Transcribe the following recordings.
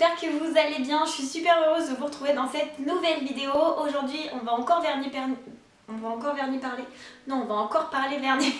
j'espère que vous allez bien. Je suis super heureuse de vous retrouver dans cette nouvelle vidéo. Aujourd'hui, on va encore parler vernis.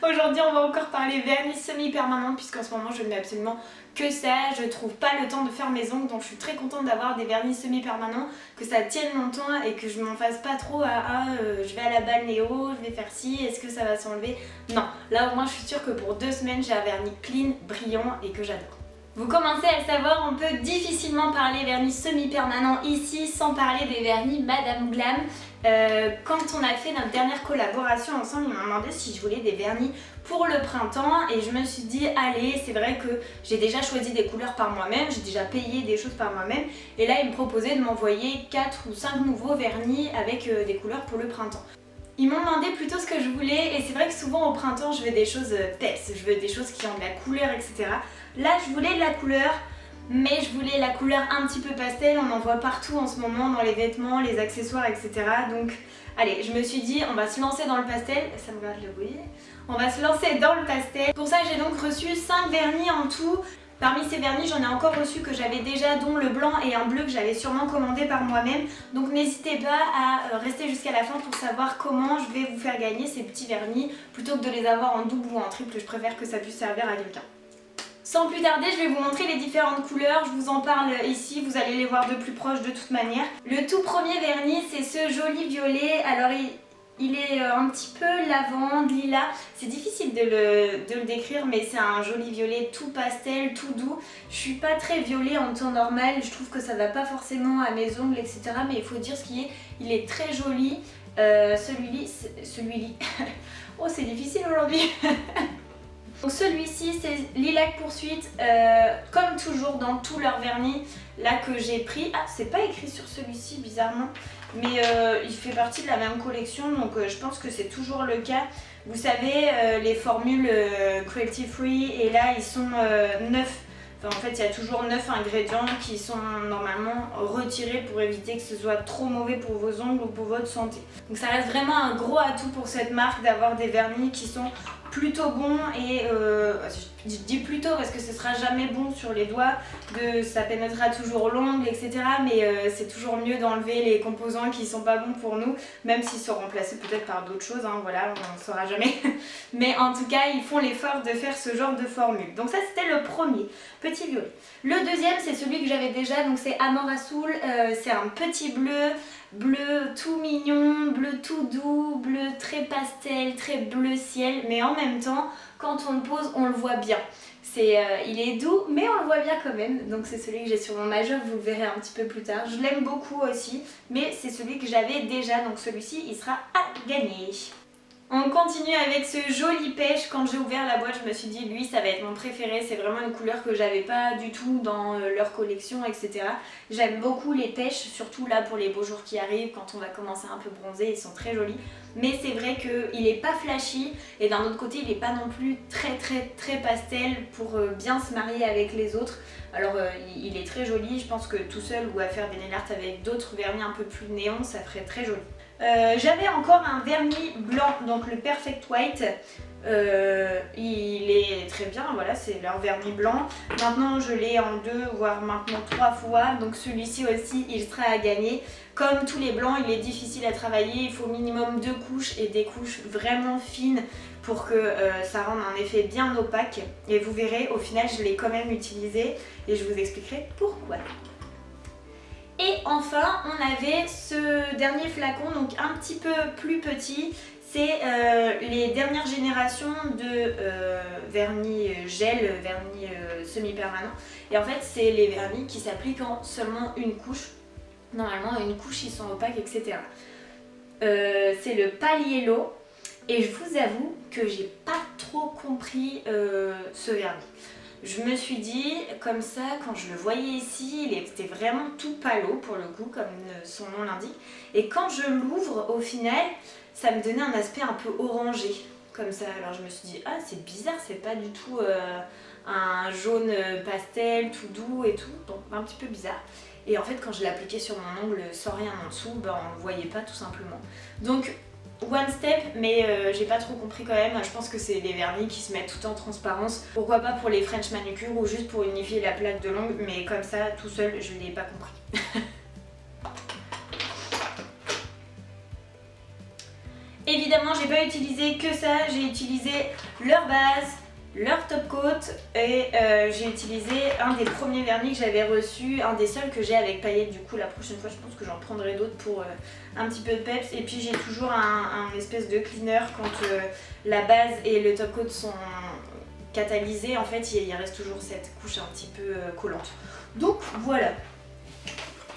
Aujourd'hui, on va encore parler vernis semi-permanent puisqu'en ce moment, je ne mets absolument que ça. Je trouve pas le temps de faire mes ongles, donc je suis très contente d'avoir des vernis semi-permanents, que ça tienne longtemps et que je m'en fasse pas trop je vais à la balnéo, je vais faire ci, est-ce que ça va s'enlever? Non, là au moins je suis sûre que pour 2 semaines, j'ai un vernis clean, brillant et que j'adore. Vous commencez à le savoir, on peut difficilement parler vernis semi-permanent ici sans parler des vernis Madame Glam. Quand on a fait notre dernière collaboration ensemble, ils m'ont demandé si je voulais des vernis pour le printemps et je me suis dit allez, c'est vrai que j'ai déjà choisi des couleurs par moi-même, j'ai déjà payé des choses par moi-même et là ils me proposaient de m'envoyer 4 ou 5 nouveaux vernis avec des couleurs pour le printemps. Ils m'ont demandé plutôt ce que je voulais et c'est vrai que souvent au printemps je veux des choses peps, je veux des choses qui ont de la couleur, etc. Là je voulais de la couleur, mais je voulais la couleur un petit peu pastel, on en voit partout en ce moment dans les vêtements, les accessoires, etc. Donc allez, je me suis dit on va se lancer dans le pastel, ça me regarde le bruit. On va se lancer dans le pastel. Pour ça j'ai donc reçu 5 vernis en tout. Parmi ces vernis, j'en ai encore reçu que j'avais déjà, dont le blanc et un bleu que j'avais sûrement commandé par moi-même. Donc n'hésitez pas à rester jusqu'à la fin pour savoir comment je vais vous faire gagner ces petits vernis. Plutôt que de les avoir en double ou en triple, je préfère que ça puisse servir à quelqu'un. Sans plus tarder, je vais vous montrer les différentes couleurs. Je vous en parle ici, vous allez les voir de plus proche de toute manière. Le tout premier vernis, c'est ce joli violet. Alors il est un petit peu lavande, lilas. C'est difficile de le décrire, mais c'est un joli violet tout pastel, tout doux. Je suis pas très violet en temps normal, je trouve que ça va pas forcément à mes ongles, etc. Mais il faut dire ce qui est, il est très joli. Celui-ci... oh, c'est difficile aujourd'hui. Donc celui-ci, c'est Lilac Poursuite, comme toujours dans tous leurs vernis, là que j'ai pris. Ah, c'est pas écrit sur celui-ci, bizarrement. Mais il fait partie de la même collection, donc je pense que c'est toujours le cas. Vous savez, les formules cruelty free, et là ils sont 9. Enfin, en fait, il y a toujours 9 ingrédients qui sont normalement retirés pour éviter que ce soit trop mauvais pour vos ongles ou pour votre santé. Donc ça reste vraiment un gros atout pour cette marque d'avoir des vernis qui sont plutôt bons et je dis plutôt parce que ce sera jamais bon sur les doigts, ça pénétrera toujours l'ongle, etc. Mais c'est toujours mieux d'enlever les composants qui sont pas bons pour nous, même s'ils sont remplacés peut-être par d'autres choses, hein, voilà, on ne saura jamais. Mais en tout cas, ils font l'effort de faire ce genre de formule. Donc ça, c'était le premier, petit violet. Le deuxième, c'est celui que j'avais déjà, donc c'est Amor Azul, c'est un petit bleu tout mignon, bleu tout doux, bleu très pastel, très bleu ciel, mais en même temps, quand on le pose, on le voit bien. Il est doux, mais on le voit bien quand même, donc c'est celui que j'ai sur mon majeur, vous le verrez un petit peu plus tard. Je l'aime beaucoup aussi, mais c'est celui que j'avais déjà, donc celui-ci, il sera à gagner. On continue avec ce joli pêche. Quand j'ai ouvert la boîte, je me suis dit lui ça va être mon préféré, c'est vraiment une couleur que j'avais pas du tout dans leur collection, etc. J'aime beaucoup les pêches, surtout là pour les beaux jours qui arrivent, quand on va commencer un peu bronzer, ils sont très jolis. Mais c'est vrai qu'il est pas flashy et d'un autre côté il est pas non plus très pastel pour bien se marier avec les autres. Alors il est très joli, je pense que tout seul ou à faire des nail art avec d'autres vernis un peu plus néon, ça ferait très joli. J'avais encore un vernis blanc, donc le Perfect White. Il est très bien, voilà, c'est leur vernis blanc. Maintenant je l'ai en 2 voire maintenant 3 fois, donc celui-ci aussi il sera à gagner. Comme tous les blancs, il est difficile à travailler, il faut minimum 2 couches et des couches vraiment fines pour que ça rende un effet bien opaque. Et vous verrez, au final je l'ai quand même utilisé et je vous expliquerai pourquoi. Et enfin, on avait ce dernier flacon, donc un petit peu plus petit. C'est les dernières générations de vernis gel, vernis semi-permanent. Et en fait, c'est les vernis qui s'appliquent en seulement une couche. Normalement, une couche, ils sont opaques, etc. C'est le Pale Yellow. Et je vous avoue que j'ai pas trop compris ce vernis. Je me suis dit, comme ça, quand je le voyais ici, il était vraiment tout palo pour le coup, comme son nom l'indique. Et quand je l'ouvre, au final, ça me donnait un aspect un peu orangé, comme ça. Alors je me suis dit, ah c'est bizarre, c'est pas du tout un jaune pastel, tout doux et tout, donc un petit peu bizarre. Et en fait, quand je l'appliquais sur mon ongle sans rien en dessous, ben, on ne le voyait pas tout simplement. Donc One Step, mais j'ai pas trop compris quand même. Je pense que c'est les vernis qui se mettent tout en transparence. Pourquoi pas pour les French manucure ou juste pour unifier la plaque de l'ongle, mais comme ça, tout seul, je l'ai pas compris. Évidemment, j'ai pas utilisé que ça, j'ai utilisé leur base, leur top coat et j'ai utilisé un des premiers vernis que j'avais reçu, un des seuls que j'ai avec paillettes. Du coup, la prochaine fois, je pense que j'en prendrai d'autres pour un petit peu de peps. Et puis, j'ai toujours un espèce de cleaner quand la base et le top coat sont catalysés. En fait, il reste toujours cette couche un petit peu collante. Donc, voilà.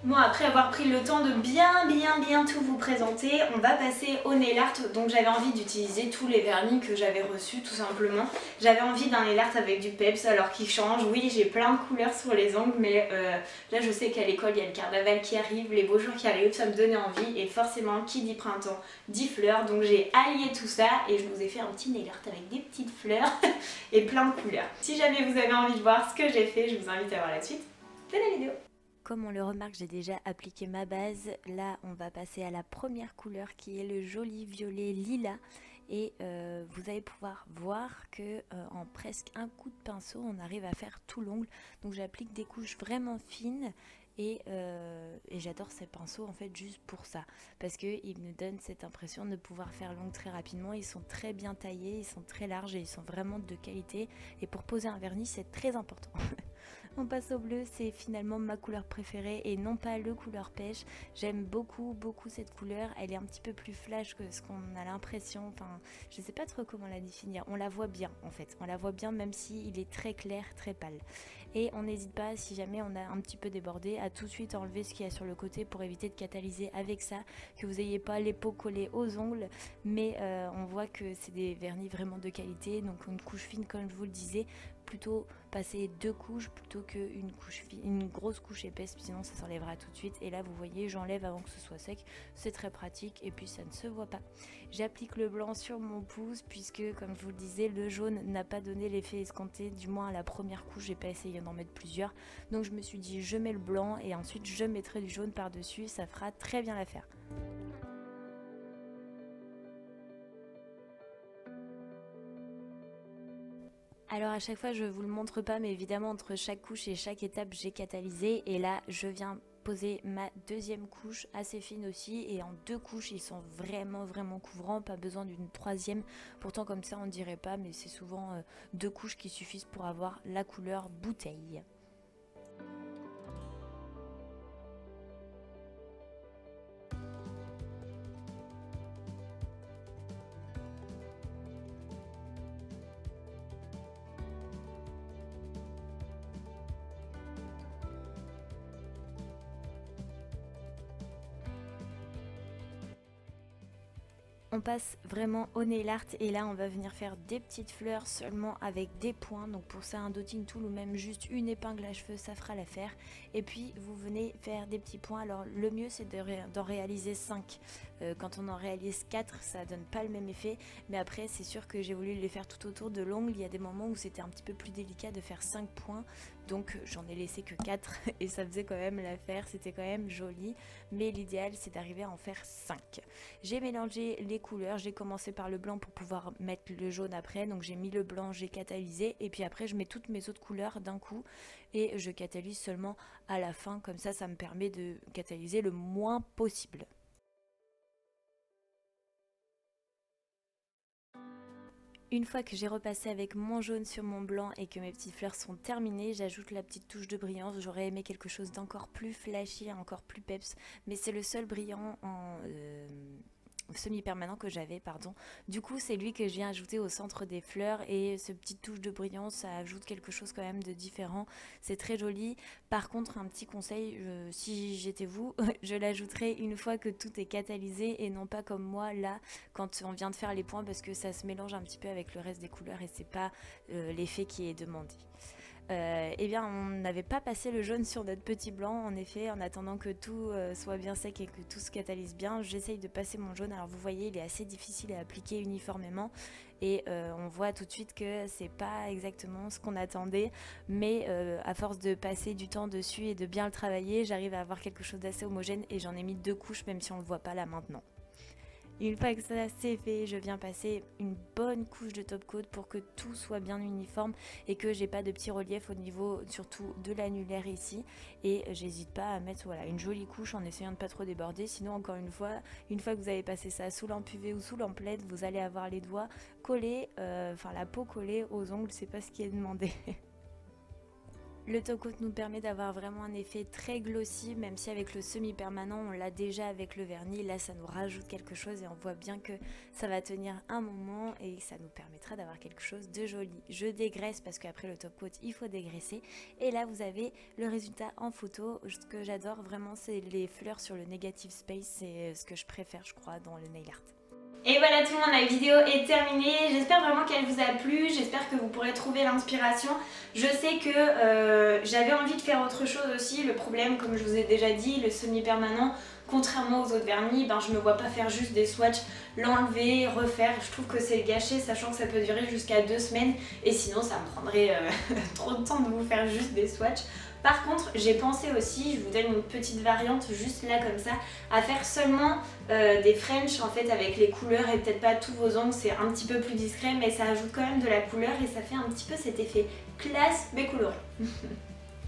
Bon, après avoir pris le temps de bien tout vous présenter, on va passer au nail art. Donc j'avais envie d'utiliser tous les vernis que j'avais reçus tout simplement. J'avais envie d'un nail art avec du peps alors qu'il change. Oui, j'ai plein de couleurs sur les ongles, mais là je sais qu'à l'école il y a le carnaval qui arrive, les beaux jours qui arrivent, ça me donnait envie. Et forcément, qui dit printemps dit fleurs. Donc j'ai allié tout ça et je vous ai fait un petit nail art avec des petites fleurs et plein de couleurs. Si jamais vous avez envie de voir ce que j'ai fait, je vous invite à voir la suite de la vidéo. Comme on le remarque, j'ai déjà appliqué ma base. Là, on va passer à la première couleur qui est le joli violet lilas. Et vous allez pouvoir voir que en presque un coup de pinceau, on arrive à faire tout l'ongle. Donc j'applique des couches vraiment fines. Et j'adore ces pinceaux en fait juste pour ça, parce qu'ils me donnent cette impression de pouvoir faire l'ongle très rapidement. Ils sont très bien taillés, ils sont très larges et ils sont vraiment de qualité, et pour poser un vernis c'est très important. On passe au bleu, c'est finalement ma couleur préférée et non pas le couleur pêche. J'aime beaucoup cette couleur, elle est un petit peu plus flash que ce qu'on a l'impression, enfin je sais pas trop comment la définir. On la voit bien en fait, on la voit bien même si il est très clair, très pâle. Et on n'hésite pas, si jamais on a un petit peu débordé, à tout de suite enlever ce qu'il y a sur le côté pour éviter de catalyser avec ça, que vous n'ayez pas les peaux collées aux ongles. Mais on voit que c'est des vernis vraiment de qualité, donc une couche fine comme je vous le disais, plutôt passer 2 couches plutôt qu'une grosse couche épaisse, sinon ça s'enlèvera tout de suite. Et là vous voyez, j'enlève avant que ce soit sec, c'est très pratique et puis ça ne se voit pas. J'applique le blanc sur mon pouce puisque comme je vous le disais, le jaune n'a pas donné l'effet escompté, du moins à la première couche, j'ai pas essayé d'en mettre plusieurs. Donc je me suis dit je mets le blanc et ensuite je mettrai du jaune par dessus, ça fera très bien l'affaire. Alors à chaque fois je vous le montre pas, mais évidemment entre chaque couche et chaque étape j'ai catalysé, et là je viens poser ma deuxième couche assez fine aussi, et en 2 couches ils sont vraiment couvrants, pas besoin d'une troisième. Pourtant comme ça on dirait pas, mais c'est souvent 2 couches qui suffisent pour avoir la couleur bouteille. On passe vraiment au nail art et là on va venir faire des petites fleurs seulement avec des points. Donc pour ça un dotting tool ou même juste une épingle à cheveux, ça fera l'affaire. Et puis vous venez faire des petits points. Alors le mieux c'est d'en réaliser 5. Quand on en réalise 4 ça donne pas le même effet. Mais après c'est sûr que j'ai voulu les faire tout autour de l'ongle. Il y a des moments où c'était un petit peu plus délicat de faire 5 points. Donc j'en ai laissé que 4 et ça faisait quand même l'affaire, c'était quand même joli. Mais l'idéal c'est d'arriver à en faire 5. J'ai mélangé les couleurs, j'ai commencé par le blanc pour pouvoir mettre le jaune après. Donc j'ai mis le blanc, j'ai catalysé et puis après je mets toutes mes autres couleurs d'un coup et je catalyse seulement à la fin. Comme ça me permet de catalyser le moins possible. Une fois que j'ai repassé avec mon jaune sur mon blanc et que mes petites fleurs sont terminées, j'ajoute la petite touche de brillance. J'aurais aimé quelque chose d'encore plus flashy, encore plus peps, mais c'est le seul brillant en semi-permanent que j'avais, pardon. Du coup c'est lui que je viens ajouter au centre des fleurs et ce petite touche de brillance, ça ajoute quelque chose quand même de différent, c'est très joli. Par contre un petit conseil, si j'étais vous, je l'ajouterais une fois que tout est catalysé et non pas comme moi là quand on vient de faire les points, parce que ça se mélange un petit peu avec le reste des couleurs et c'est pas l'effet qui est demandé. Eh bien on n'avait pas passé le jaune sur notre petit blanc. En effet, en attendant que tout soit bien sec et que tout se catalyse bien, j'essaye de passer mon jaune. Alors vous voyez, il est assez difficile à appliquer uniformément et on voit tout de suite que c'est pas exactement ce qu'on attendait, mais à force de passer du temps dessus et de bien le travailler, j'arrive à avoir quelque chose d'assez homogène et j'en ai mis 2 couches même si on le voit pas là maintenant. Une fois que ça c'est fait, je viens passer une bonne couche de top coat pour que tout soit bien uniforme et que j'ai pas de petits reliefs au niveau surtout de l'annulaire ici. Et j'hésite pas à mettre voilà, une jolie couche en essayant de pas trop déborder. Sinon encore une fois que vous avez passé ça sous lampe UV ou sous lampe LED, vous allez avoir les doigts collés, enfin la peau collée aux ongles, c'est pas ce qui est demandé. Le top coat nous permet d'avoir vraiment un effet très glossy, même si avec le semi-permanent on l'a déjà avec le vernis. Là ça nous rajoute quelque chose et on voit bien que ça va tenir un moment et ça nous permettra d'avoir quelque chose de joli. Je dégraisse parce qu'après le top coat il faut dégraisser. Et là vous avez le résultat en photo. Ce que j'adore vraiment c'est les fleurs sur le negative space, c'est ce que je préfère je crois dans le nail art. Et voilà tout le monde, la vidéo est terminée. J'espère vraiment qu'elle vous a plu, j'espère que vous pourrez trouver l'inspiration. Je sais que j'avais envie de faire autre chose aussi. Le problème, comme je vous ai déjà dit, le semi-permanent, contrairement aux autres vernis, ben, je me vois pas faire juste des swatchs, l'enlever, refaire. Je trouve que c'est gâché, sachant que ça peut durer jusqu'à 2 semaines. Et sinon ça me prendrait trop de temps de vous faire juste des swatchs. Par contre, j'ai pensé aussi, je vous donne une petite variante juste là comme ça, à faire seulement des French en fait avec les couleurs et peut-être pas tous vos ongles, c'est un petit peu plus discret mais ça ajoute quand même de la couleur et ça fait un petit peu cet effet classe mais coloré.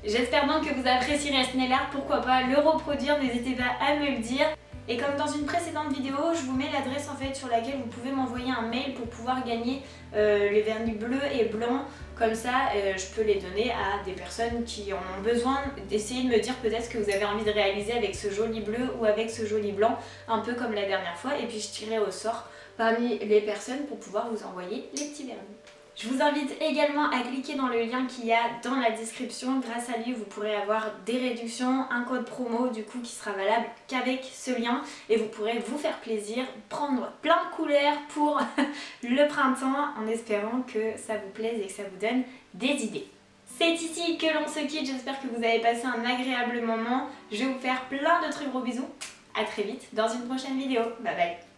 J'espère donc que vous apprécierez ce nail art, pourquoi pas le reproduire, n'hésitez pas à me le dire. Et comme dans une précédente vidéo, je vous mets l'adresse en fait sur laquelle vous pouvez m'envoyer un mail pour pouvoir gagner les vernis bleus et blancs. Comme ça, je peux les donner à des personnes qui en ont besoin, d'essayer de me dire peut-être ce que vous avez envie de réaliser avec ce joli bleu ou avec ce joli blanc, un peu comme la dernière fois. Et puis je tirerai au sort parmi les personnes pour pouvoir vous envoyer les petits vernis. Je vous invite également à cliquer dans le lien qu'il y a dans la description. Grâce à lui, vous pourrez avoir des réductions, un code promo du coup qui sera valable qu'avec ce lien. Et vous pourrez vous faire plaisir, prendre plein de couleurs pour le printemps en espérant que ça vous plaise et que ça vous donne des idées. C'est ici que l'on se quitte, j'espère que vous avez passé un agréable moment. Je vais vous faire plein de trucs gros bisous. A très vite dans une prochaine vidéo. Bye bye.